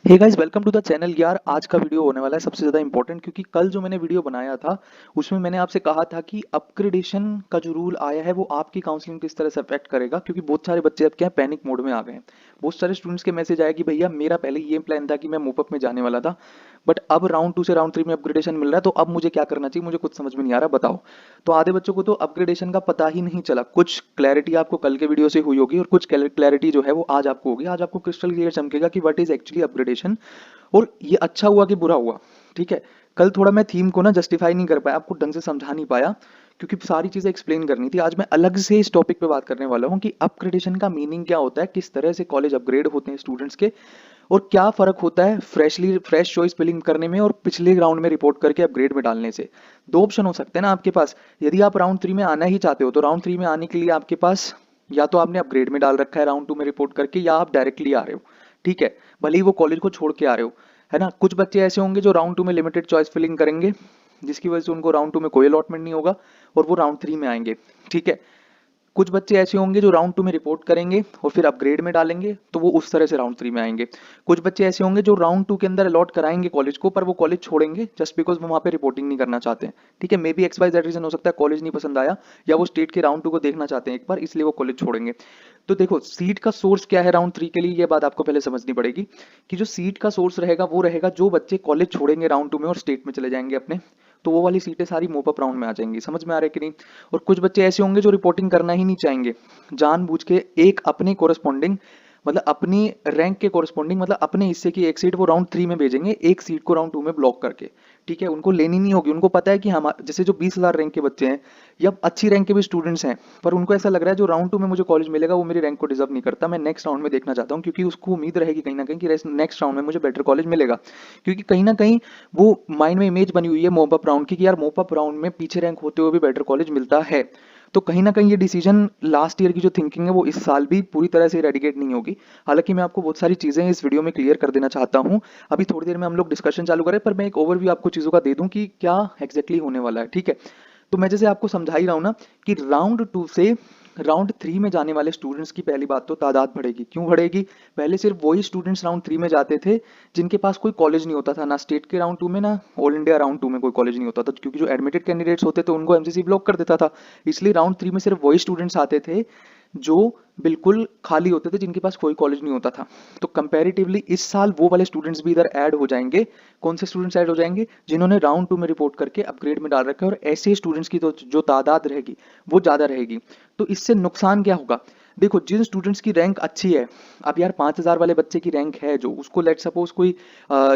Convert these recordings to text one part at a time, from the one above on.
Hey guys, welcome to the channel. यार आज का वीडियो होने वाला है सबसे ज़्यादा इंपॉर्टेंट, क्योंकि कल जो मैंने वीडियो बनाया था उसमें मैंने आपसे कहा था कि अपग्रेडेशन का जो रूल आया है वो आपकी काउंसलिंग किस तरह से अफेक्ट करेगा, क्योंकि बहुत सारे बच्चे अब क्या है, पैनिक मोड में आ गए हैं। बहुत सारे स्टूडेंट्स के मैसेज आया कि भैया मेरा पहले ये प्लान था कि मैं मूवअप में जाने वाला था, बट अब राउंड 2 से राउंड 3 में अपग्रेडेशन मिल रहा है, तो अब मुझे क्या करना चाहिए, मुझे कुछ समझ में नहीं आ रहा, बताओ। तो आधे बच्चों को तो अपग्रेडेशन का पता ही नहीं चला। कुछ क्लैरिटी आपको कल के वीडियो से हुई होगी और कुछ क्लैरिटी जो है वो आज आपको होगी। आज आपको क्रिस्टल क्लियर चमकेगा कि व्हाट इज एक्चुअली अपग्रेडेशन, और ये अच्छा हुआ कि बुरा हुआ। ठीक है, कल थोड़ा मैं थीम को ना जस्टिफाई नहीं कर पाया, आपको ढंग से समझा नहीं पाया, क्योंकि सारी चीजें एक्सप्लेन करनी थी। आज मैं अलग से इस टॉपिक पे बात करने वाला हूँ कि अपग्रेडेशन का मीनिंग क्या होता है, किस तरह से कॉलेज अपग्रेड होते हैं स्टूडेंट्स के, और क्या फर्क होता है फ्रेश चॉइस फिलिंग करने में और पिछले राउंड में रिपोर्ट करके अपग्रेड में डालने से। दो ऑप्शन हो सकते हैं ना आपके पास। यदि आप राउंड 3 में आना ही चाहते हो तो राउंड 3 में आने के लिए आपके पास या तो आपने अपग्रेड में डाल रखा है राउंड 2 में रिपोर्ट करके, या आप डायरेक्टली आ रहे हो। ठीक है, भले ही वो कॉलेज को छोड़ के आ रहे हो, है ना। कुछ बच्चे ऐसे होंगे जो राउंड 2 में लिमिटेड चॉइस फिलिंग करेंगे, जिसकी वजह से उनको राउंड 2 में कोई अलॉटमेंट नहीं होगा और वो राउंड 3 में आएंगे। ठीक है, कुछ बच्चे ऐसे होंगे जो राउंड 2 में रिपोर्ट करेंगे और फिर अपग्रेड में डालेंगे, तो वो उस तरह से राउंड 3 में आएंगे। कुछ बच्चे ऐसे होंगे जो राउंड 2 के अंदर अलॉट कराएंगे कॉलेज को, पर वो कॉलेज छोड़ेंगे जस्ट बिकॉज वो वहाँ पे रिपोर्टिंग नहीं करना चाहते हैं। ठीक है, maybe X Y Z reason हो सकता है, कॉलेज नहीं पसंद आया, या वो स्टेट के राउंड 2 को देखना चाहते हैं एक बार, इसलिए वो कॉलेज छोड़ेंगे। तो देखो, सीट का सोर्स क्या है राउंड 3 के लिए, ये बात आपको पहले समझनी पड़ेगी कि जो सीट का सोर्स रहेगा वो रहेगा जो बच्चे कॉलेज छोड़ेंगे राउंड 2 में और स्टेट में चले जाएंगे अपने, तो वो वाली सीटें सारी मोप अप राउंड में आ जाएंगी। समझ में आ रहा है कि नहीं। और कुछ बच्चे ऐसे होंगे जो रिपोर्टिंग करना ही नहीं चाहेंगे, जानबूझ के एक अपने कोरस्पॉन्डिंग, मतलब अपनी रैंक के कोरस्पॉन्डिंग, मतलब अपने हिस्से की एक सीट वो राउंड 3 में भेजेंगे, एक सीट को राउंड 2 में ब्लॉक करके। ठीक है, उनको लेनी नहीं होगी। उनको पता है कि हम जैसे जो 20,000 रैंक के बच्चे हैं या अच्छी रैंक के भी स्टूडेंट्स हैं, पर उनको ऐसा लग रहा है जो राउंड 2 में मुझे कॉलेज मिलेगा वो मेरी रैंक को डिजर्व नहीं करता, मैं नेक्स्ट राउंड में देखना चाहता हूँ, क्योंकि उसको उम्मीद रहेगी कहीं ना कहीं कि नेक्स्ट राउंड में मुझे बेटर कॉलेज मिलेगा। क्योंकि कहीं ना कहीं वो माइंड में इमेज बनी हुई है मोप अप राउंड की कि यार मोप अप राउंड में पीछे रैंक होते हुए भी बेटर कॉलेज मिलता है। तो कहीं ना कहीं ये डिसीजन लास्ट ईयर की जो थिंकिंग है वो इस साल भी पूरी तरह से इरेडिकेट नहीं होगी। हालांकि मैं आपको बहुत सारी चीजें इस वीडियो में क्लियर कर देना चाहता हूँ। अभी थोड़ी देर में हम लोग डिस्कशन चालू करें, पर मैं एक ओवरव्यू आपको चीजों का दे दूं कि क्या एग्जैक्टली होने वाला है। ठीक है, तो मैं जैसे आपको समझा ही रहा हूं ना कि राउंड 2 से राउंड 3 में जाने वाले स्टूडेंट्स की पहली बात तो तादाद बढ़ेगी। क्यों बढ़ेगी? पहले सिर्फ वही स्टूडेंट्स राउंड 3 में जाते थे जिनके पास कोई कॉलेज नहीं होता था, ना स्टेट के राउंड 2 में ना ऑल इंडिया राउंड 2 में कोई कॉलेज नहीं होता था, क्योंकि जो एडमिटेड कैंडिडेट्स होते थे उनको एमसीसी ब्लॉक कर देता था। इसलिए राउंड 3 में सिर्फ वही स्टूडेंट्स आते थे जो बिल्कुल खाली होते थे, जिनके पास कोई कॉलेज नहीं होता था। तो कंपैरेटिवली इस साल वो वाले स्टूडेंट्स भी इधर ऐड हो जाएंगे। कौन से स्टूडेंट्स ऐड हो जाएंगे? जिन्होंने राउंड 2 में रिपोर्ट करके अपग्रेड में डाल रखा है, और ऐसे स्टूडेंट्स की तो जो तादाद रहेगी वो ज़्यादा रहेगी। तो इससे नुकसान क्या होगा? देखो, जिन स्टूडेंट्स की रैंक अच्छी है, अब यार 5,000 वाले बच्चे की रैंक है जो, उसको लेट सपोज कोई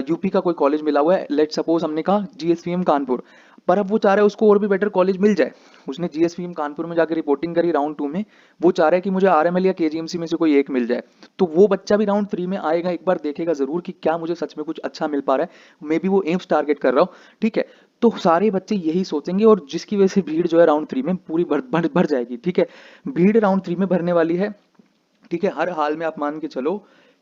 यूपी का कोई कॉलेज मिला हुआ है, लेट सपोज हमने कहा जीएसवीएम कानपुर, पर अब वो चाह रहा है उसको और भी बेटर कॉलेज मिल जाए। उसने जीएसवीएम कानपुर में जाकर रिपोर्टिंग करी राउंड 2 में, वो चाह रहा है कि मुझे आरएमएल या केजीएमसी में से कोई एक मिल जाए। तो वो बच्चा भी राउंड 3 में आएगा, एक बार देखेगा जरूर कि क्या मुझे सच में कुछ अच्छा मिल पा रहा है, मे बी वो एम्स टारगेट कर रहा हो। ठीक है, तो सारे बच्चे यही सोचेंगे, और जिसकी वजह से भीड़ जो है राउंड 3 में पूरी भर जाएगी। ठीक है, भीड़ राउंड 3 में भरने वाली है। ठीक है, हर हाल में आप मान के चलो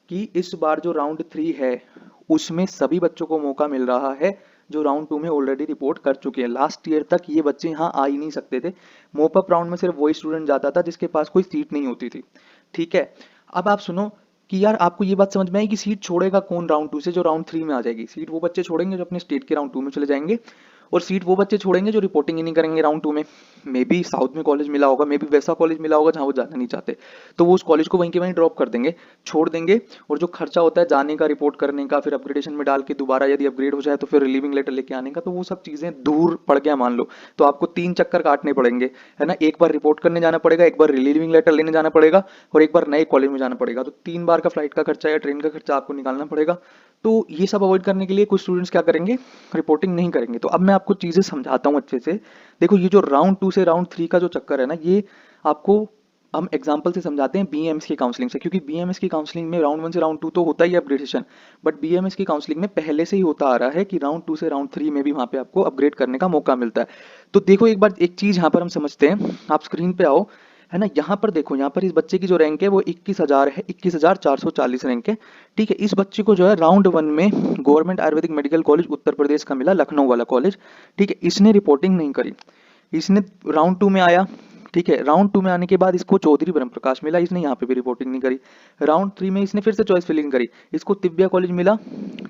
कि इस बार जो राउंड 3 है उसमें सभी बच्चों को मौका मिल रहा है जो राउंड 2 में ऑलरेडी रिपोर्ट कर चुके हैं। लास्ट ईयर तक ये बच्चे यहाँ आ ही नहीं सकते थे। मोप अप राउंड में सिर्फ वही स्टूडेंट जाता था जिसके पास कोई सीट नहीं होती थी। ठीक है, अब आप सुनो कि यार आपको ये बात समझ में आई कि सीट छोड़ेगा कौन राउंड 2 से, जो राउंड 3 में आ जाएगी। सीट वो बच्चे छोड़ेंगे जो अपने स्टेट के राउंड 2 में चले जाएंगे, और सीट वो बच्चे छोड़ेंगे जो रिपोर्टिंग ही नहीं करेंगे राउंड 2 में। मे बी साउथ में कॉलेज मिला होगा, मे बी वैसा कॉलेज मिला होगा जहाँ वो जाना नहीं चाहते, तो वो उस कॉलेज को वहीं के वहीं ड्रॉप कर देंगे, छोड़ देंगे। और जो खर्चा होता है जाने का, रिपोर्ट करने का, फिर अपग्रेडेशन में डाल के दोबारा यदि अपग्रेड हो जाए तो फिर रिलीविंग लेटर लेके आने का, तो वो सब चीजें दूर पड़ गया मान लो, तो आपको 3 चक्कर काटने पड़ेंगे, है ना। एक बार रिपोर्ट करने जाना पड़ेगा, एक बार रिलीविंग लेटर लेने जाना पड़ेगा, और एक बार नए कॉलेज में जाना पड़ेगा। तो 3 बार का फ्लाइट का खर्चा या ट्रेन का खर्चा आपको निकालना पड़ेगा। तो ये सब अवॉइड करने के लिए कुछ स्टूडेंट्स क्या करेंगे, रिपोर्टिंग नहीं करेंगे। तो अब मैं आपको चीजें समझाता हूँ अच्छे से। देखो, ये जो राउंड 2 से राउंड 3 का जो चक्कर है ना, ये आपको हम एग्जाम्पल से समझाते हैं बीएमएस की काउंसलिंग से, क्योंकि बीएमएस की काउंसलिंग में राउंड 1 से राउंड 2 तो होता ही है अपग्रेडेशन, बट बीएमएस की काउंसलिंग में पहले से ही होता आ रहा है कि राउंड 2 से राउंड 3 में भी वहां पे आपको अपग्रेड करने का मौका मिलता है। तो देखो, एक बार एक चीज यहाँ पर हम समझते हैं, आप स्क्रीन पे आओ, है ना। यहाँ पर देखो, यहाँ पर इस बच्चे की जो रैंक है वो 21,000 है, 21,440 रैंक है। ठीक है, इस बच्चे को जो है राउंड 1 में government Ayurvedic medical college Uttar Pradesh का मिला, लखनऊ वाला कॉलेज। ठीक है, इसने रिपोर्टिंग नहीं करी, इसने राउंड 2 में आया। ठीक है। राउंड 2 में आने के बाद इसको चौधरी ब्रह्म प्रकाश मिला, इसने यहाँ पे भी रिपोर्टिंग नहीं करी। राउंड 3 में इसने फिर से चॉइस फिलिंग करी, इसको तिब्बिया कॉलेज मिला,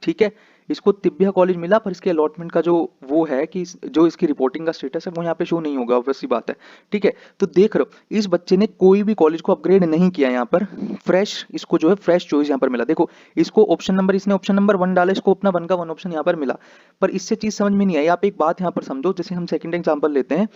ठीक है, इसको तिब्बिया कॉलेज मिला, पर इसके अलॉटमेंट का जो वो है कि जो इसकी रिपोर्टिंग का स्टेटस है वो यहाँ पे शो नहीं होगा, ऑब्वियस सी बात है। ठीक है, तो देख रहे हो इस बच्चे ने कोई भी कॉलेज को अपग्रेड नहीं किया, यहाँ पर फ्रेश इसको जो है फ्रेश चॉइस यहाँ पर मिला। देखो इसको ऑप्शन नंबर, इसने ऑप्शन नंबर 1 डाला, इसको अपना 1 का 1 ऑप्शन यहाँ पर मिला, पर इससे चीज समझ में नहीं आई। आप एक बात यहाँ पर समझो, जैसे हम सेकंड एग्जांपल लेते हैं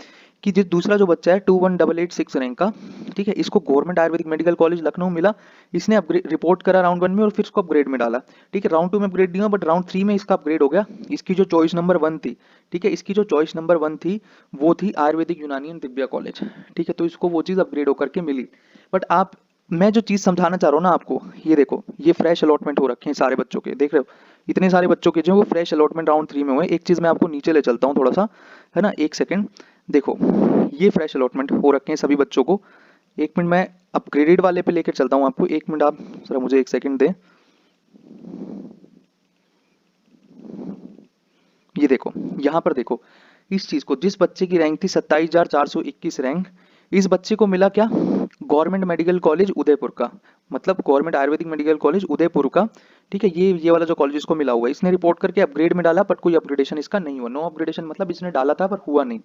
कि जो दूसरा जो बच्चा है 21886 रैंक का, ठीक है, इसको government Ayurvedic medical college Lucknow मिला, इसने अपग्रेड रिपोर्ट करा राउंड 1 में और फिर इसको अपग्रेड में डाला। ठीक है, राउंड 2 में अपग्रेड नहीं हुआ, बट राउंड 3 में इसका अपग्रेड हो गया। इसकी जो चॉइस नंबर 1 थी, ठीक है, इसकी जो चॉइस नंबर 1 थी वो थी आयुर्वेदिक यूनानी एंड दिव्या कॉलेज। ठीक है, तो इसको वो चीज अपग्रेड होकर के मिली। बट आप, मैं जो चीज समझाना चाह रहा हूँ ना आपको, ये देखो ये फ्रेश अलॉटमेंट हो रखे हैं सारे बच्चों के, देख रहे हो इतने सारे बच्चों के जो वो फ्रेश अलॉटमेंट राउंड 3 में हुए। एक चीज मैं आपको नीचे ले चलता हूँ थोड़ा सा, है ना, एक सेकंड। देखो ये फ्रेश अलॉटमेंट हो रखे हैं सभी बच्चों को। एक मिनट मैं अपग्रेडेड वाले पे लेकर चलता हूँ आपको, एक मिनट आप जरा मुझे एक सेकंड दें। ये देखो यहाँ पर देखो इस चीज को, जिस बच्चे की रैंक थी 27,421 रैंक, इस बच्चे को मिला क्या, गवर्नमेंट मेडिकल कॉलेज उदयपुर का, मतलब government Ayurvedic medical college Udaipur का। ठीक है, ये वाला जो कॉलेज इसको मिला हुआ है, इसने रिपोर्ट करके अपग्रेड में डाला, बट कोई अपग्रेडेशन इसका नहीं हुआ। नो अपग्रेडेशन मतलब इसने डाला था पर हुआ नहीं।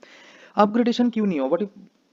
अपग्रेडेशन क्यों नहीं हुआ, बट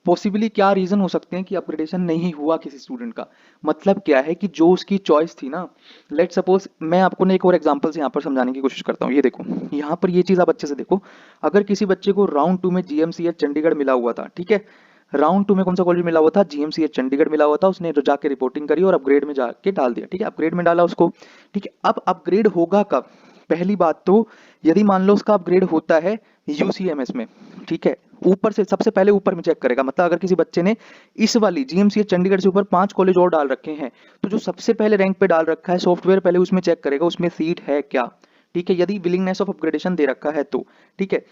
पॉसिबली क्या रीजन हो सकते हैं कि अपग्रेडेशन नहीं हुआ किसी स्टूडेंट का। मतलब क्या है कि जो उसकी चॉइस थी ना, लेट सपोज मैं आपको ना एक और एग्जांपल से यहाँ पर समझाने की कोशिश करता हूँ। ये देखो यहाँ पर ये चीज आप अच्छे से देखो, अगर किसी बच्चे को राउंड 2 में जीएमसीएच चंडीगढ़ मिला हुआ था, ठीक है, राउंड 2 में कौन सा कॉलेज मिला हुआ था, जीएमसीएच चंडीगढ़ मिला हुआ था, उसने जाके रिपोर्टिंग करी और अपग्रेड में जाके डाल दिया। ठीक है, अपग्रेड में डाला उसको, ठीक है, अब अपग्रेड होगा कब, पहली बात तो यदि मान लो उसका अपग्रेड होता है यूसीएमएस में, ठीक है, ऊपर से सबसे पहले ऊपर में चेक करेगा। मतलब अगर किसी बच्चे ने इस वाली जीएमसीएच चंडीगढ़ से ऊपर 5 कॉलेज और डाल रखे हैं, तो जो सबसे पहले रैंक पे डाल रखा है सॉफ्टवेयर पहले उसमें चेक करेगा उसमें सीट है क्या। ठीक है, यदि विलिंगनेस ऑफ अपग्रेडेशन दे रखा है तो, ठीक है,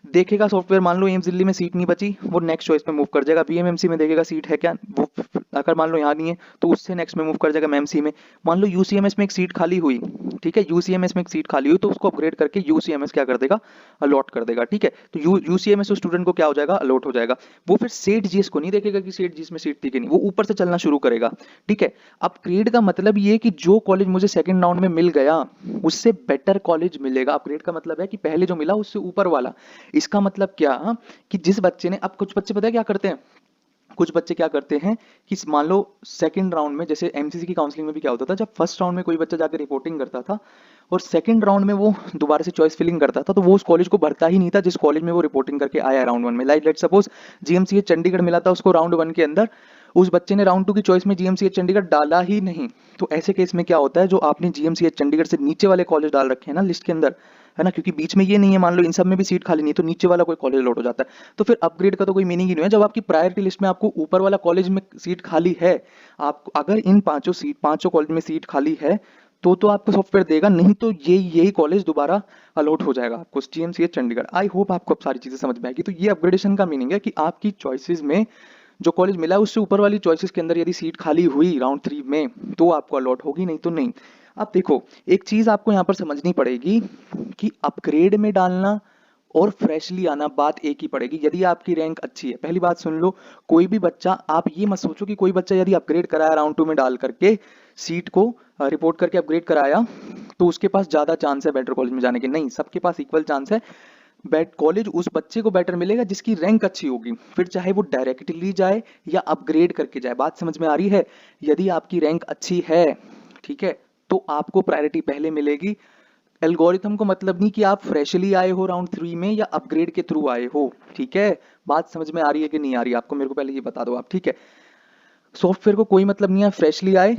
देखेगा सॉफ्टवेयर, मान लो एम्स दिल्ली में सीट नहीं बची, वो नेक्स्ट चॉइस पे मूव कर जाएगा। बीएमएमसी में देखेगा सीट है क्या, वो अगर मान लो यहाँ नहीं है तो उससे नेक्स्ट में मूव कर जाएगा एमएमसी में। मान लो यूसीएमएस में एक सीट खाली हुई, ठीक है, यूसीएमएस में एक सीट खाली हुई तो उसको अपग्रेड करके यूसीएमएस क्या कर देगा, अलॉट कर देगा। ठीक है, तो यूसीएमएस स्टूडेंट को क्या हो जाएगा, अलॉट हो जाएगा। वो फिर सेठ जीएस को नहीं देखेगा कि सेठ जीएस में सीट थी कि नहीं, वो ऊपर से चलना शुरू करेगा। ठीक है, अपग्रेड का मतलब ये कि जो कॉलेज मुझे सेकंड राउंड में मिल गया उससे बेटर कॉलेज मिलेगा। अपग्रेड का मतलब है कि पहले जो मिला उससे ऊपर वाला। इसका मतलब क्या कि जिस बच्चे ने, अब कुछ बच्चे पता है क्या करते हैं, कुछ बच्चे क्या करते हैं कि मान लो सेकंड राउंड में, जैसे एमसीसी की काउंसलिंग में भी क्या होता था, जब फर्स्ट राउंड में कोई बच्चा जाकर रिपोर्टिंग करता था और सेकंड राउंड में वो दोबारा से चॉइस फिलिंग करता था, तो वो उस कॉलेज को भरता ही नहीं था जिस कॉलेज में वो रिपोर्टिंग करके आया राउंड 1 में। Like let suppose GMCH Chandigarh मिला था उसको राउंड 1 के अंदर, उस बच्चे ने राउंड 2 की चॉइस में जीएमसीएच चंडीगढ़ डाला ही नहीं, तो ऐसे केस में क्या होता है, जो आपने जीएमसीएच चंडीगढ़ से नीचे वाले कॉलेज डाल रखे हैं ना लिस्ट के अंदर, है ना, क्योंकि बीच में ये नहीं है, मान लो इन सब में भी सीट खाली नहीं, तो नीचे वाला कोई कॉलेज लौट हो जाता है। तो फिर अपग्रेड का तो कोई मीनिंग ही नहीं है। जब आपकी प्रायोरिटी लिस्ट में आपको ऊपर वाला कॉलेज में सीट खाली है, आपको अगर इन पांचों कॉलेज में सीट खाली है तो आपको सॉफ्टवेयर देगा, नहीं तो यही कॉलेज दोबारा अलॉट हो जाएगा आपको, जीएमसीएच चंडीगढ़। आई होप आपको अब सारी चीजें समझ में आएगी। तो ये अपग्रेडेशन का मीनिंग है कि आपकी चॉइसेस में जो कॉलेज मिला है उससे ऊपर वाली चॉइसेस के अंदर यदि सीट खाली हुई राउंड 3 में तो आपको अलॉट होगी, नहीं तो नहीं। अब देखो एक चीज आपको यहाँ पर समझनी पड़ेगी कि अपग्रेड में डालना और फ्रेशली आना बात एक ही पड़ेगी। यदि आपकी रैंक अच्छी है, पहली बात सुन लो, कोई भी बच्चा, आप ये मत सोचो कि कोई बच्चा यदि अपग्रेड कराया राउंड 2 में डाल करके सीट को रिपोर्ट करके अपग्रेड कराया तो उसके पास ज्यादा चांस है बेटर कॉलेज में जाने के। नहीं, सबके पास इक्वल चांस है। कॉलेज उस बच्चे को बेटर मिलेगा जिसकी रैंक अच्छी होगी, फिर चाहे वो डायरेक्टली जाए या अपग्रेड करके जाए। बात समझ में आ रही है? यदि आपकी रैंक अच्छी है, ठीक है, तो आपको प्रायोरिटी पहले मिलेगी। एल्गोरिथम को मतलब नहीं कि आप फ्रेशली आए हो राउंड 3 में या अपग्रेड के थ्रू आए हो। ठीक है, बात समझ में आ रही है कि नहीं आ रही है आपको, मेरे को पहले ये बता दो आप। ठीक है, सॉफ्टवेयर को कोई मतलब नहीं है फ्रेशली आए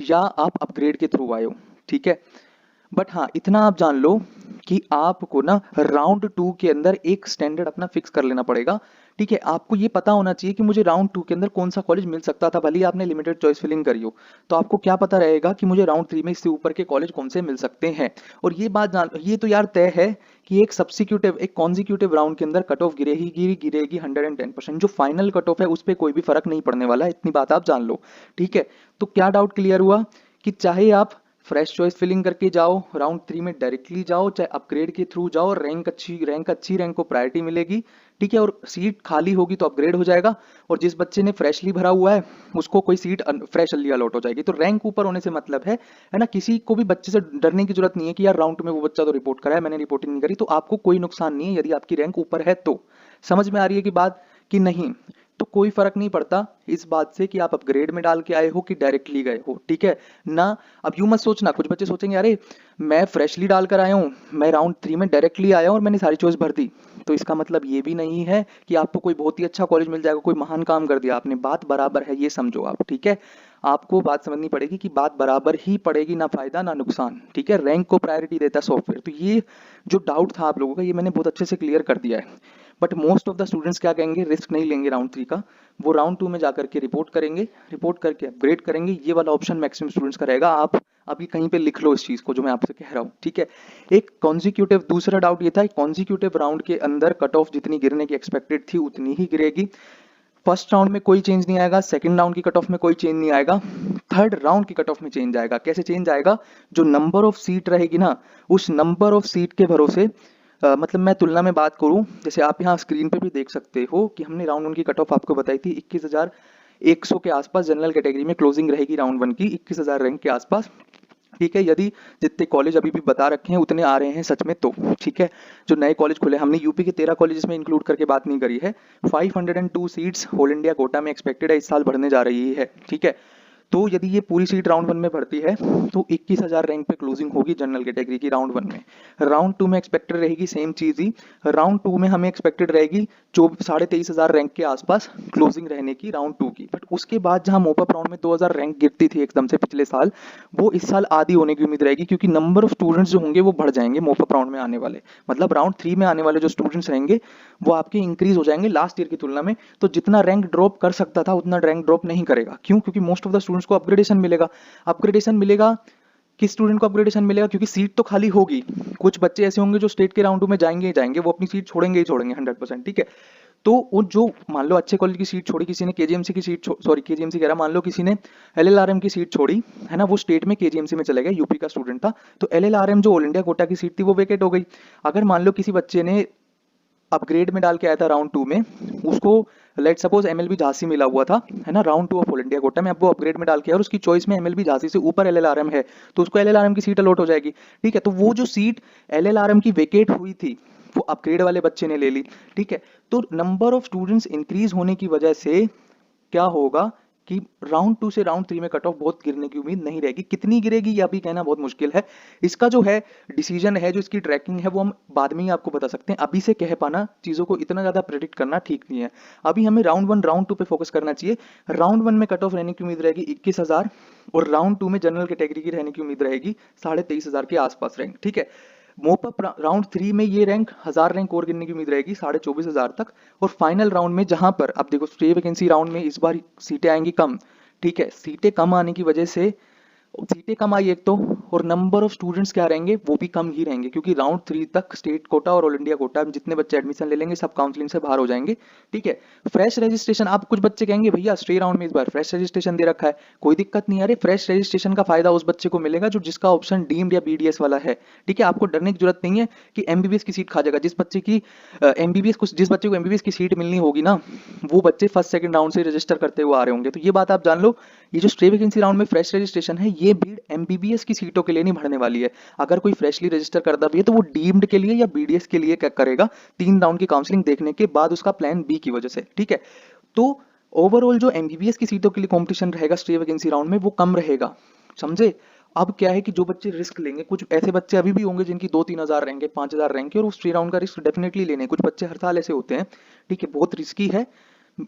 या आप अपग्रेड के थ्रू आए हो। ठीक है, बट हाँ इतना आप जान लो कि आपको ना राउंड 2 के अंदर एक स्टैंडर्ड अपना फिक्स कर लेना पड़ेगा। ठीक है, आपको ये पता होना चाहिए कि मुझे राउंड 2 के अंदर कौन सा कॉलेज मिल सकता था। भले ही आपने लिमिटेड चॉइस फिलिंग करी हो, तो आपको क्या पता रहेगा कि मुझे राउंड 3 में इससे ऊपर के कॉलेज कौन से मिल सकते हैं। और ये बात ये तो यार तय है कि एक कॉन्जिक्यूटिव राउंड के अंदर कट ऑफ गिरेगी 110%। जो फाइनल कट ऑफ है उस पर कोई भी फर्क नहीं पड़ने वाला है, इतनी बात आप जान लो। ठीक है, तो क्या डाउट क्लियर हुआ कि चाहे आप फ्रेश चॉइस फिलिंग करके जाओ, राउंड 3 में डायरेक्टली जाओ, चाहे अपग्रेड के थ्रू जाओ, अच्छी रैंक को प्रायोरिटी मिलेगी, ठीक है। और सीट खाली होगी तो अपग्रेड हो जाएगा, और जिस बच्चे ने फ्रेशली भरा हुआ है उसको कोई सीट फ्रेशली अलॉट हो जाएगी। तो रैंक ऊपर होने से मतलब है ना, किसी को भी बच्चे से डरने की जरूरत नहीं है कि यार राउंड 2 में वो बच्चा तो रिपोर्ट करा है, मैंने रिपोर्टिंग नहीं करी, तो आपको कोई नुकसान नहीं है यदि आपकी रैंक ऊपर है तो। समझ में आ रही है कि बात कि नहीं? तो कोई फर्क नहीं पड़ता इस बात से कि आप अपग्रेड में डाल के आए हो कि डायरेक्टली गए हो, ठीक है ना। अब यूं मत सोचना, कुछ बच्चे सोचेंगे अरे मैं फ्रेशली डाल कर आया हूँ, मैं राउंड 3 में डायरेक्टली आया हूँ और मैंने सारी चॉइस भर दी। तो इसका मतलब ये भी नहीं है कि आपको कोई बहुत ही अच्छा कॉलेज मिल जाएगा, कोई महान काम कर दिया आपने। बात बराबर है, ये समझो आप, ठीक है। आपको बात समझनी पड़ेगी कि बात बराबर ही पड़ेगी, ना फायदा ना नुकसान, ठीक है। रैंक को प्रायोरिटी देता है सॉफ्टवेयर। तो ये जो डाउट था आप लोगों का, ये मैंने बहुत अच्छे से क्लियर कर दिया है। But most of the students क्या कहेंगे, रिस्क नहीं लेंगे राउंड 3 का, वो राउंड 2 में जाकर के रिपोर्ट करेंगे, रिपोर्ट करके अपग्रेड करेंगे। ये वाला ऑप्शन मैक्सिमम स्टूडेंट्स का रहेगा। आप अभी कहीं पे लिख लो इस चीज को जो मैं आपसे कह रहा हूँ, ठीक है। एक कॉन्जिक्यूटिव, दूसरा डाउट ये था, कॉन्जिक्यूटिव राउंड के अंदर कट ऑफ जितनी गिरने की एक्सपेक्टेड थी उतनी ही गिरेगी। फर्स्ट राउंड में कोई चेंज नहीं आएगा, सेकंड राउंड की कट ऑफ में कोई चेंज नहीं आएगा, थर्ड राउंड की कट ऑफ में चेंज आएगा। कैसे चेंज आएगा? जो नंबर ऑफ सीट रहेगी ना, उस नंबर ऑफ सीट के भरोसे मतलब मैं तुलना में बात करूं, जैसे आप यहाँ स्क्रीन पे भी देख सकते हो कि हमने राउंड 1 की कट ऑफ आपको बताई थी 21,100 के आसपास जनरल कैटेगरी में क्लोजिंग रहेगी राउंड 1 की, 21,000 रैंक के आसपास, ठीक है। यदि जितने कॉलेज अभी भी बता रखे हैं उतने आ रहे हैं सच में तो, ठीक है। जो नए कॉलेज खुले, हमने यूपी के 13 कॉलेजेस में इंक्लूड करके बात नहीं करी है। 502 सीट्स ऑल इंडिया कोटा में एक्सपेक्टेड है, इस साल बढ़ने जा रही है, ठीक है। तो यदि ये पूरी सीट राउंड 1 में भरती है तो 21,000 रैंक पे क्लोजिंग होगी जनरल कैटेगरी की राउंड 1 में। राउंड 2 में एक्सपेक्टेड रहेगी सेम चीज ही, राउंड 2 में हमें एक्सपेक्टेड रहेगी 23,500 रैंक के आसपास क्लोजिंग रहने की राउंड 2 की। बट उसके बाद जहां मोपअप राउंड में 2,000 रैंक गिरती थी एकदम से पिछले साल, वो इस साल आधी होने की उम्मीद रहेगी, क्योंकि नंबर ऑफ स्टूडेंट्स जो होंगे वो बढ़ जाएंगे मोपअप राउंड में आने वाले, मतलब राउंड 3 में आने वाले जो स्टूडेंट्स रहेंगे वो आपके इंक्रीज हो जाएंगे लास्ट ईयर की तुलना में। तो जितना रैंक ड्रॉप कर सकता था उतना रैंक ड्रॉप नहीं करेगा। क्यों? क्योंकि मोस्ट ऑफ द स्टूडेंट्स को अपग्रेडेशन मिलेगा। अपग्रेडेशन मिलेगा, किस स्टूडेंट को अपग्रेडेशन मिलेगा? क्योंकि सीट तो खाली होगी, कुछ बच्चे ऐसे होंगे जो स्टेट के राउंड 2 में जाएंगे ही जाएंगे, वो अपनी सीट छोड़ेंगे ही छोड़ेंगे 100%, ठीक है। तो वो जो मान लो अच्छे कॉलेज की सीट छोड़ी, किसी ने केजीएमसी की सीट, सॉरी केजीएमसी कह रहा, मान लो किसी ने एलएलआरएम की सीट छोड़ी, है ना, वो स्टेट में केजीएमसी में चले गए, यूपी का स्टूडेंट था, तो एलएलआरएम जो ऑल इंडिया कोटा की सीट थी वो वेकेट हो गई। अगर मान लो किसी बच्चे ने अपग्रेड में डाल के आया था राउंड 2 में, उसको लेट सपोज एमएलबी झांसी मिला हुआ था, है ना, round 2 of all India quota में, अब वो अपग्रेड में डाल के आया और उसकी चॉइस में एमएलबी झांसी से ऊपर एलएलआरएम है, तो उसको एलएलआरएम की सीट अलॉट हो जाएगी, ठीक है। तो वो जो सीट एलएलआरएम की वेकेट हुई थी वो अपग्रेड वाले बच्चे ने ले ली, ठीक है। तो नंबर ऑफ स्टूडेंट्स इंक्रीज होने की वजह से क्या होगा कि राउंड 2 से राउंड 3 में कट ऑफ बहुत गिरने की उम्मीद नहीं रहेगी। कितनी गिरेगी ये अभी कहना बहुत मुश्किल है। इसका जो है डिसीजन है, जो इसकी ट्रैकिंग है, वो हम बाद में ही आपको बता सकते हैं। अभी से कह पाना चीजों को इतना ज्यादा प्रेडिक्ट करना ठीक नहीं है। अभी हमें राउंड 1 राउंड 2 पे फोकस करना चाहिए। राउंड 1 में कट ऑफ रहने की उम्मीद रहेगी 21,000 और राउंड 2 में जनरल कैटेगरी की रहने की उम्मीद रहेगी 23,500 के आसपास रैंक, ठीक है। मोपअप राउंड 3 में ये रैंक 1000 रैंक और गिनने की उम्मीद रहेगी 24,500 तक। और फाइनल राउंड में जहां पर अब देखो स्टे वैकेंसी राउंड में इस बार सीटें आएंगी कम, ठीक है। सीटें कम आने की वजह से, सीटें कम आई एक तो, और नंबर ऑफ स्टूडेंट्स क्या रहेंगे, वो भी कम ही रहेंगे, क्योंकि राउंड 3 तक स्टेट कोटा और ऑल इंडिया कोटा में जितने बच्चे एडमिशन ले लेंगे सब काउंसलिंग से बाहर हो जाएंगे, ठीक है। फ्रेश रजिस्ट्रेशन, आप कुछ बच्चे कहेंगे भैया स्टे राउंड में इस बार फ्रेश रजिस्ट्रेशन दे रखा है, कोई दिक्कत नहीं है। अरे फ्रेश रजिस्ट्रेशन का फायदा उस बच्चे को मिलेगा जो जिसका ऑप्शन डीम्ड या बीडीएस वाला है, ठीक है। आपको डरने की जरूरत नहीं है कि एमबीबीएस की सीट खा जाएगा। जिस बच्चे की जिस बच्चे को एमबीबीएस की सीट मिलनी होगी ना, वो बच्चे फर्स्ट सेकंड राउंड से रजिस्टर करते हुए आ रहे होंगे। तो ये बात आप जान लो, ये जो स्टे वैकेंसी राउंड में फ्रेश रजिस्ट्रेशन है, ये भीड़ एमबीबीएस की सीटों के लिए नहीं भरने वाली है। अगर कोई फ्रेशली रजिस्टर करता भी है तो वो डीम्ड के लिए या बीडीएस के लिए क्या करेगा, 3 राउंड की काउंसलिंग देखने के बाद उसका प्लान बी की वजह से, ठीक है। तो ओवरऑल जो एमबीबीएस की सीटों के लिए कॉम्पिटिशन रहेगा स्टे वैकेंसी राउंड में, वो कम रहेगा, समझे। अब क्या है कि जो बच्चे रिस्क लेंगे, कुछ ऐसे बच्चे अभी भी होंगे जिनकी 2-3 हजार रहेंगे, 5,000 रहेंगे, और उस स्टे राउंड का रिस्क डेफिनेटली लेने। कुछ बच्चे हर साल ऐसे होते हैं, ठीक है, बहुत रिस्की है।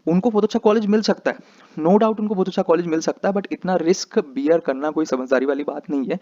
उनको बहुत अच्छा कॉलेज मिल सकता है, नो डाउट उनको बहुत अच्छा कॉलेज मिल सकता है, बट इतना रिस्क बियर करना कोई समझदारी वाली बात नहीं है।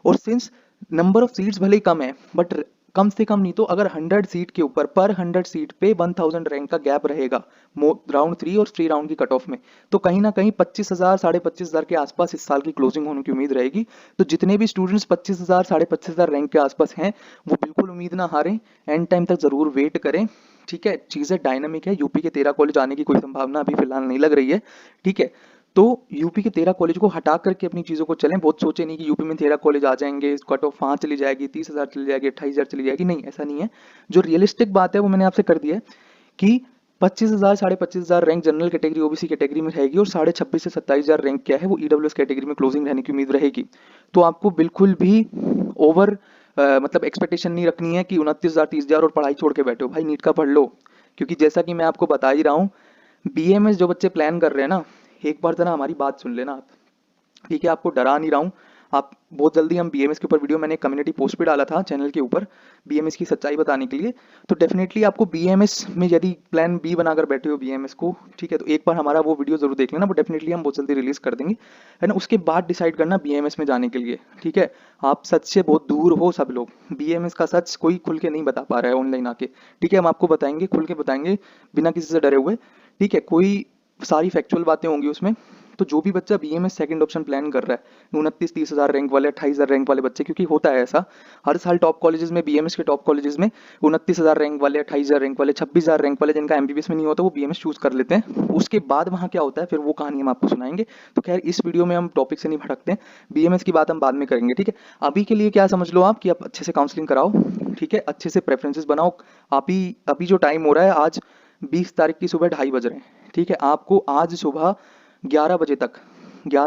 और सिंस नंबर ऑफ सीट्स भले ही कम है, बट कम से कम नहीं तो अगर 100 सीट के ऊपर, पर 100 सीट पे 1000 रैंक का गैप रहेगा राउंड 3 और 3 राउंड की कट ऑफ में, तो कहीं ना कहीं 25,000 25,500 के आसपास इस साल की क्लोजिंग होने की उम्मीद रहेगी। तो जितने भी स्टूडेंट्स 25,000 25,500 रैंक के आसपास हैं, वो बिल्कुल उम्मीद ना हारें, एंड टाइम तक जरूर वेट करें, ठीक है। चीजें डायनामिक है, यूपी के 13 कॉलेज आने की कोई संभावना अभी फिलहाल नहीं लग रही है, ठीक है। तो यूपी के 13 कॉलेज को हटा करके अपनी चीज़ों को चलें। बहुत सोचे नहीं कि यूपी में 13 कॉलेज आ जाएंगे, कट ऑफ 5 चली जाएगी, 30,000 चली जाएगी, 28,000 चली जाएगी। नहीं, ऐसा नहीं है। जो रियलिस्टिक बात है वो मैंने आपसे कर दी है कि 25,000 25,500 rank general category OBC category में रहेगी और 26,500 से 27,000 रैंक क्या है वो ईडब्ल्यूएस कैटेगरी में क्लोजिंग रहने की उम्मीद रहेगी। तो आपको बिल्कुल भी ओवर मतलब एक्सपेक्टेशन नहीं रखनी है कि 29,000 30,000 और पढ़ाई छोड़ के बैठो। भाई नीट का पढ़ लो, क्योंकि जैसा कि मैं आपको बता ही रहा हूँ, बीएमएस जो बच्चे प्लान कर रहे हैं ना, एक बार जरा हमारी बात सुन लेना आप, ठीक है? आपको डरा नहीं रहा हूँ। आप बहुत जल्दी हम बीएमएस के ऊपर वीडियो, मैंने कम्युनिटी पोस्ट पे डाला था चैनल के ऊपर बीएमएस की सच्चाई बताने के लिए। तो डेफिनेटली आपको बीएमएस में यदि प्लान बी बनाकर बैठे हो बीएमएस को, ठीक है, तो एक बार हमारा वो वीडियो जरूर देख लेना। वो डेफिनेटली हम बहुत जल्दी रिलीज कर देंगे, है ना? उसके बाद डिसाइड करना बीएमएस में जाने के लिए, ठीक है? आप सच से बहुत दूर हो सब लोग। बीएमएस का सच कोई खुल के नहीं बता पा रहा है ऑनलाइन आके, ठीक है? हम आपको बताएंगे, खुल के बताएंगे, बिना किसी से डरे हुए, ठीक है? कोई सारी फैक्चुअल बातें होंगी उसमें। तो जो भी बच्चा बीएमएस सेकंड ऑप्शन प्लान कर रहा है, 29-30,000 रैंक वाले, 28,000 रैंक वाले बच्चे, क्योंकि होता है ऐसा हर साल टॉप कॉलेजेस में, बीएमएस के टॉप कॉलेजेस में 29,000 रैंक वाले, 28,000 रैंक वाले, 26,000 रैंक वाले जिनका एमबीबीएस में नहीं होता वो बीएमएस चूज कर लेते हैं। उसके बाद वहाँ क्या होता है फिर वो कहानी हम आपको सुनाएंगे। तो खैर इस वीडियो में हम टॉपिक से नहीं भटकते हैं, बीएमएस की बात हम बाद में करेंगे, ठीक है? अभी के लिए क्या समझ लो आप कि आप अच्छे से काउंसलिंग कराओ, ठीक है? अच्छे से प्रेफरेंसेस बनाओ। अभी जो टाइम हो रहा है, आज 20 तारीख की सुबह 2:30 बज रहे हैं, ठीक है? आपको आज सुबह 11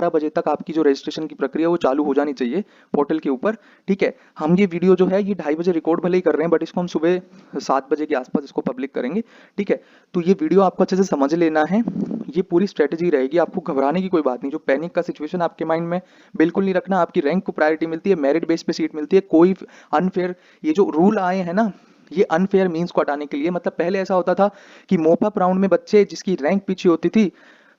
बजे तक आपकी जो रजिस्ट्रेशन की प्रक्रिया वो चालू हो जानी चाहिए पोर्टल के ऊपर, ठीक है? हम ये वीडियो जो है ये 2:30 बजे रिकॉर्ड भले ही कर रहे हैं, बट इसको हम सुबह 7 बजे के आसपास इसको पब्लिक करेंगे, ठीक है? तो ये वीडियो आपको अच्छे से समझ लेना है। ये पूरी स्ट्रेटेजी रहेगी, आपको घबराने की कोई बात नहीं। जो पैनिक का सिचुएशन आपके माइंड में बिल्कुल नहीं रखना। आपकी रैंक को प्रायोरिटी मिलती है, मेरिट बेस पे सीट मिलती है। कोई अनफेयर, ये जो रूल आए हैं ना, ये अनफेयर मीन्स को हटाने के लिए। मतलब पहले ऐसा होता था कि मोपअप राउंड में बच्चे जिसकी रैंक पीछे होती थी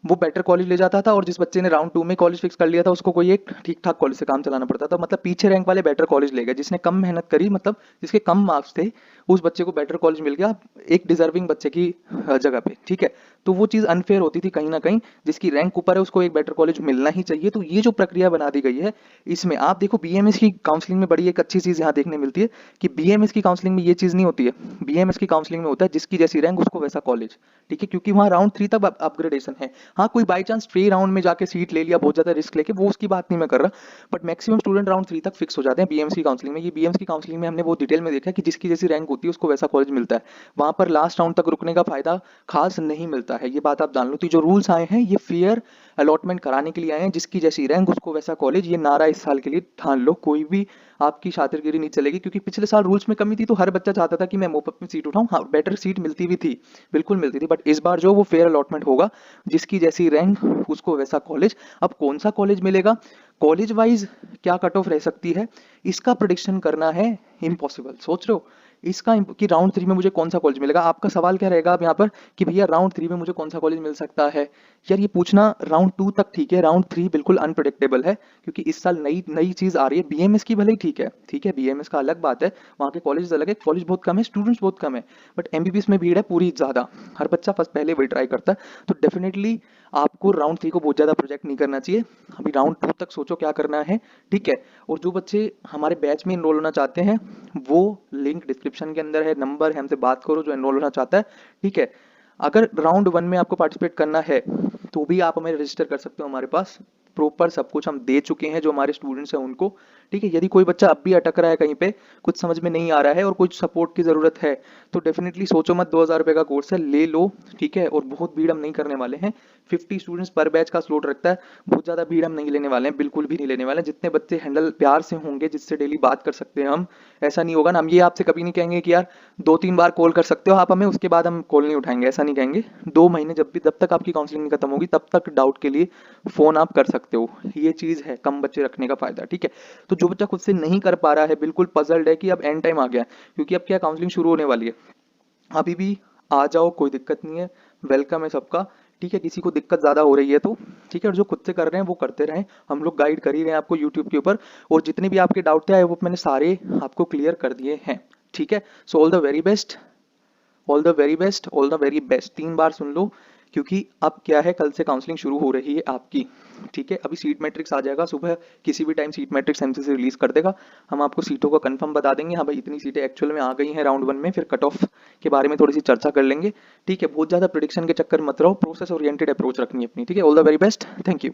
वो बेटर कॉलेज ले जाता था, और जिस बच्चे ने राउंड 2 में कॉलेज फिक्स कर लिया था उसको कोई एक ठीक ठाक कॉलेज से काम चलाना पड़ता था। मतलब पीछे रैंक वाले बेटर कॉलेज ले गए, जिसने कम मेहनत करी, मतलब जिसके कम मार्क्स थे, उस बच्चे को बेटर कॉलेज मिल गया एक डिजर्विंग बच्चे की जगह पे, ठीक है? तो वो चीज़ अनफेयर होती थी कहीं ना कहीं। जिसकी रैंक ऊपर है उसको एक बेटर कॉलेज मिलना ही चाहिए। तो ये जो प्रक्रिया बना दी गई है, इसमें आप देखो बीएमएस की काउंसलिंग में बड़ी एक अच्छी चीज़ यहाँ देखने मिलती है कि बीएमएस की काउंसलिंग में ये चीज़ नहीं होती है। बीएमएस की काउंसलिंग में होता है जिसकी जैसी रैंक उसको वैसा कॉलेज, ठीक है? क्योंकि वहाँ राउंड 3 तक अपग्रेडेशन है। हाँ, कोई बाई चांस 3 राउंड में जाके सीट ले लिया बहुत ज़्यादा रिस्क लेके, वो उसकी बात नहीं मैं कर रहा, बट मैक्सिमम स्टूडेंट राउंड 3 तक फिक्स हो जाते हैं बीएमएस की काउंसलिंग में। ये बीएमएस की काउंसलिंग में हमने बहुत डिटेल में देखा कि जिसकी जैसी रैंक होती है उसको वैसा कॉलेज मिलता है। वहाँ पर लास्ट राउंड तक रुकने का फायदा खास नहीं मिलता है, ये बात आप जान लो। तो जो रूल्स आए हैं ये फेयर अलॉटमेंट कराने के लिए आए हैं। जिसकी जैसी रैंक उसको वैसा कॉलेज, ये नारा इस साल के लिए ठान लो। कोई भी आपकी शातिरगिरी नहीं चलेगी, क्योंकि पिछले साल रूल्स में कमी थी तो हर बच्चा चाहता था कि मैं मोपअप में सीट उठाऊं। हाँ, बेटर सीट मिलती भी थी, बिल्कुल मिलती थी, बट इस बार जो वो फेयर अलॉटमेंट होगा, जिसकी जैसी रैंक उसको वैसा कॉलेज। अब कौन सा कॉलेज मिलेगा, कॉलेज वाइज क्या कट ऑफ रह सकती है, इसका प्रेडिक्शन करना है इम्पॉसिबल। सोच लो इसका कि राउंड 3 में मुझे कौन सा कॉलेज मिलेगा। आपका सवाल क्या रहेगा अब यहाँ पर कि भैया राउंड 3 में मुझे कौन सा कॉलेज मिल सकता है? यार ये पूछना राउंड 2 तक ठीक है, राउंड 3 बिल्कुल अनप्रेडिक्टेबल है, क्योंकि इस साल नई चीज आ रही है। बीएमएस की भले ही ठीक है, बीएमएस का अलग बात है, वहाँ के कॉलेज अलग है, कॉलेज बहुत कम है, स्टूडेंट्स बहुत कम है, बट एमबीबीएस में भीड़ है पूरी ज्यादा। हर बच्चा फर्स्ट पहले वही ट्राई करता है। तो डेफिनेटली आपको राउंड 3 को बहुत ज्यादा प्रोजेक्ट नहीं करना चाहिए। अभी राउंड 2 तक सोचो क्या करना है, ठीक है? और जो बच्चे हमारे बैच में एनरोल होना चाहते हैं, वो लिंक डिस्क्रिप्शन के अंदर है, नंबर है, हमसे बात करो जो एनरोल होना चाहता है, ठीक है? अगर राउंड 1 में आपको पार्टिसिपेट करना है तो भी आप हमें रजिस्टर कर सकते हो। हमारे पास प्रॉपर सब कुछ हम दे चुके हैं जो हमारे स्टूडेंट्स हैं उनको, ठीक है? यदि कोई बच्चा अब भी अटक रहा है कहीं पे, कुछ समझ में नहीं आ रहा है और कुछ सपोर्ट की ज़रूरत है, तो डेफिनेटली सोचो मत, 2,000 रुपये का कोर्स है, ले लो, ठीक है? और बहुत भीड़ हम नहीं करने वाले हैं। 50 स्टूडेंट्स पर बैच का स्लॉट रखता है, बहुत ज़्यादा भीड़ हम नहीं लेने वाले हैं, बिल्कुल भी नहीं लेने वाले हैं। जितने बच्चे हैंडल प्यार से होंगे, जिससे डेली बात कर सकते हैं हम, ऐसा नहीं होगा ना, हम ये आपसे कभी नहीं कहेंगे कि यार 2-3 बार कॉल कर सकते हो आप हमें, उसके बाद हम कॉल नहीं उठाएंगे, ऐसा नहीं कहेंगे। 2 महीने जब तक आपकी काउंसलिंग नहीं खत्म होगी तब तक डाउट के लिए फ़ोन आप कर सकते हो। ये चीज़ है कम बच्चे रखने का फ़ायदा, ठीक है? तो जो बच्चा खुद से नहीं कर पा रहा है, बिल्कुल पजल्ड है कि अब एंड टाइम आ गया, क्योंकि अब क्या काउंसलिंग शुरू होने वाली है, अभी भी आ जाओ, कोई दिक्कत नहीं है, वेलकम है सबका, ठीक है? किसी को दिक्कत ज़्यादा हो रही है तो ठीक है, और जो खुद से कर रहे हैं वो करते रहें, हम लोग गाइड कर ही रहे हैं आपको यूट्यूब के ऊपर, और जितने भी आपके डाउट थे वो मैंने सारे आपको क्लियर कर दिए हैं, ठीक है? So all the very best, all the very best, all the very best. 3 बार सुन लो क्योंकि अब क्या है, कल से काउंसलिंग शुरू हो रही है आपकी, ठीक है। अभी सीट मैट्रिक्स आ जाएगा सुबह, किसी भी time sheet matrix MCC release कर देगा, हम आपको सीटों का कंफर्म बता देंगे, हाँ भाई इतनी सीटें एक्चुअल में आ गई हैं राउंड 1 में, फिर कट ऑफ के बारे में थोड़ी सी चर्चा कर लेंगे, ठीक है। बहुत ज़्यादा प्रिडिक्शन के चक्कर मत रहो, प्रोसेस ओरिएंटेड अप्रोच रखनी है अपनी, ठीक है। All the very best, thank you.